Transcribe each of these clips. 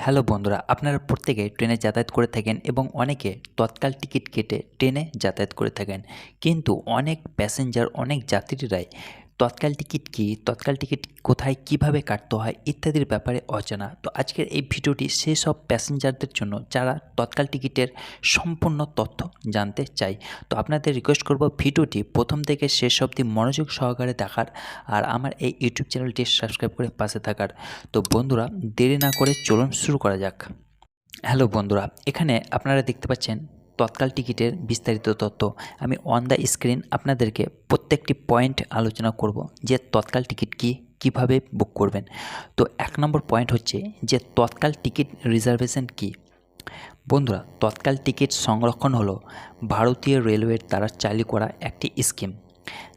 Hello বন্ধুরা, আপনারা প্রত্যেকে ট্রেনে যাতায়াত করে থাকেন এবং অনেকে তৎকাল টিকিট কেটে ট্রেনে যাতায়াত করে থাকেন। কিন্তু অনেক প্যাসেঞ্জার, অনেক যাত্রীরাই তৎকাল টিকিট কী, তৎকাল টিকিট কোথায় কীভাবে কাটতে হয় ইত্যাদির ব্যাপারে অজানা। তো আজকের এই ভিডিওটি সেই সব প্যাসেঞ্জারদের জন্য যারা তৎকাল টিকিটের সম্পূর্ণ তথ্য জানতে চাই। তো আপনাদের রিকোয়েস্ট করব ভিডিওটি প্রথম থেকে শেষ অবধি মনোযোগ সহকারে দেখার আর আমার এই ইউটিউব চ্যানেলটি সাবস্ক্রাইব করে পাশে থাকার। তো বন্ধুরা, দেরি না করে চলুন শুরু করা যাক। হ্যালো বন্ধুরা, এখানে আপনারা দেখতে পাচ্ছেন তৎকাল টিকিটের বিস্তারিত তথ্য। আমি অন দ্য স্ক্রিন আপনাদেরকে প্রত্যেকটি পয়েন্ট আলোচনা করব যে তৎকাল টিকিট কী, কীভাবে বুক করবেন। তো 1 নম্বর পয়েন্ট হচ্ছে যে তৎকাল টিকিট রিজার্ভেশন কী। বন্ধুরা, তৎকাল টিকিট সংরক্ষণ হলো ভারতীয় রেলওয়ের দ্বারা চালু করা একটি স্কিম,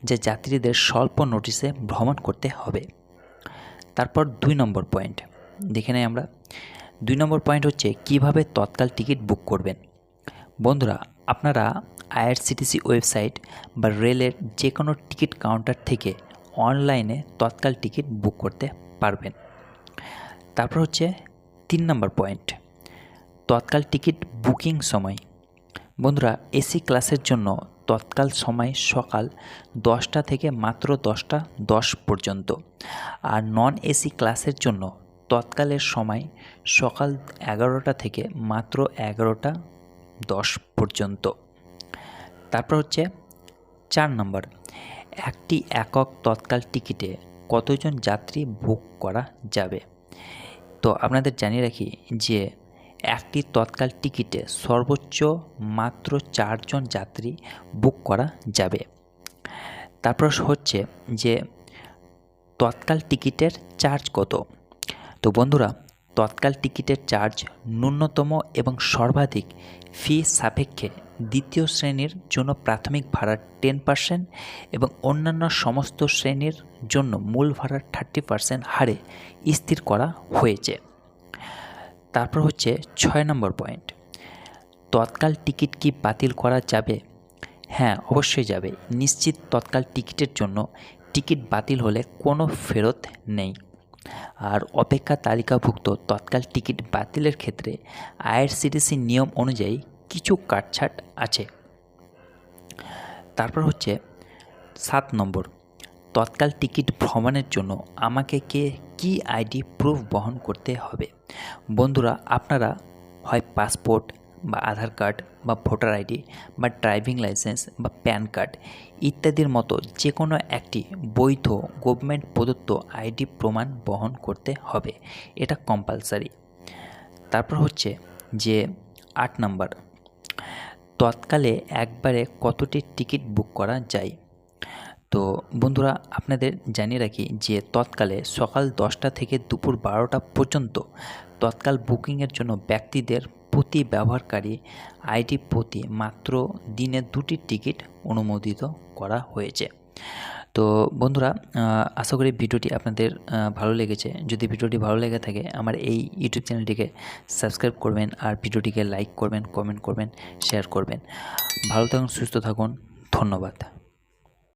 যা যাত্রীদের স্বল্প নোটিশে ভ্রমণ করতে হবে। তারপর 2 নম্বর পয়েন্ট দেখে নেই আমরা। 2 নম্বর পয়েন্ট হচ্ছে কিভাবে তৎকাল টিকিট বুক করবেন। বন্ধুরা, আপনারা আইআরসিটিসি ওয়েবসাইট বা রেলের যে কোনো টিকিট কাউন্টার থেকে অনলাইনে তৎকাল টিকিট বুক করতে পারবেন। তারপর হচ্ছে 3 নম্বর পয়েন্ট, তৎকাল টিকিট বুকিং সময়। বন্ধুরা, এসি ক্লাসের জন্য তৎকাল সময় সকাল 10টা থেকে মাত্র 10টা 10 পর্যন্ত, আর নন এসি ক্লাসের জন্য তৎকালের সময় সকাল 11টা থেকে মাত্র 11টা 10 পর্যন্ত। তারপর হচ্ছে 4 নম্বর, একটি একক তৎকাল টিকিটে কতজন যাত্রী বুক করা যাবে। তো আপনাদের জানিয়ে রাখি যে একটি তৎকাল টিকিটে সর্বোচ্চ মাত্র 4 জন যাত্রী বুক করা যাবে। তারপর হচ্ছে যে তৎকাল টিকিটের চার্জ কত। তো বন্ধুরা, তৎকাল টিকিটের চার্জ ন্যূনতম এবং সর্বাধিক ফি সাপেক্ষে দ্বিতীয় শ্রেণীর জন্য প্রাথমিক ভাড়ার 10% এবং অন্যান্য সমস্ত শ্রেণীর জন্য মূল ভাড়ার 30% হারে স্থির করা হয়েছে। তারপর হচ্ছে 6 নম্বর পয়েন্ট, তৎকাল টিকিট কি বাতিল করা যাবে। হ্যাঁ, অবশ্যই যাবে। নিশ্চিত তৎকাল টিকিটের জন্য টিকিট বাতিল হলে কোনো ফেরত নেই। আর অপেক্ষা তালিকাভুক্ত তৎকাল টিকিট বাতিলের ক্ষেত্রে আইআরসিটিসি নিয়ম অনুযায়ী কিছু কাটছাট আছে। তারপর হচ্ছে 7 নম্বর, তৎকাল টিকিট ভ্রমণের জন্য আমাকে কি আইডি প্রুফ বহন করতে হবে। বন্ধুরা, আপনারা হয় পাসপোর্ট বা আধার কার্ড বা ভোটার আইডি বা ড্রাইভিং লাইসেন্স বা প্যান কার্ড ইত্যাদির মতো যে কোনো একটি বৈধ গভর্নমেন্ট প্রদত্ত আইডি প্রমাণ বহন করতে হবে, এটা কম্পালসারি। তারপর হচ্ছে যে 8 নম্বর, তৎকালে একবারে কতটি টিকিট বুক করা যায়। তো বন্ধুরা, আপনাদের জানিয়ে রাখি যে তৎকালে সকাল 10টা থেকে দুপুর 12টা পর্যন্ত তৎকাল বুকিংয়ের জন্য ব্যক্তিদের প্রতি ব্যবহারকারী আইডি প্রতি মাত্র দিনে 2টি টিকিট অনুমোদিত করা হয়েছে। তো বন্ধুরা, আশা করি ভিডিওটি আপনাদের ভালো লেগেছে। যদি ভিডিওটি ভালো লেগে থাকে আমার এই ইউটিউব চ্যানেলটিকে সাবস্ক্রাইব করবেন আর ভিডিওটিকে লাইক করবেন, কমেন্ট করবেন, শেয়ার করবেন। ভালো থাকুন, সুস্থ থাকুন। ধন্যবাদ।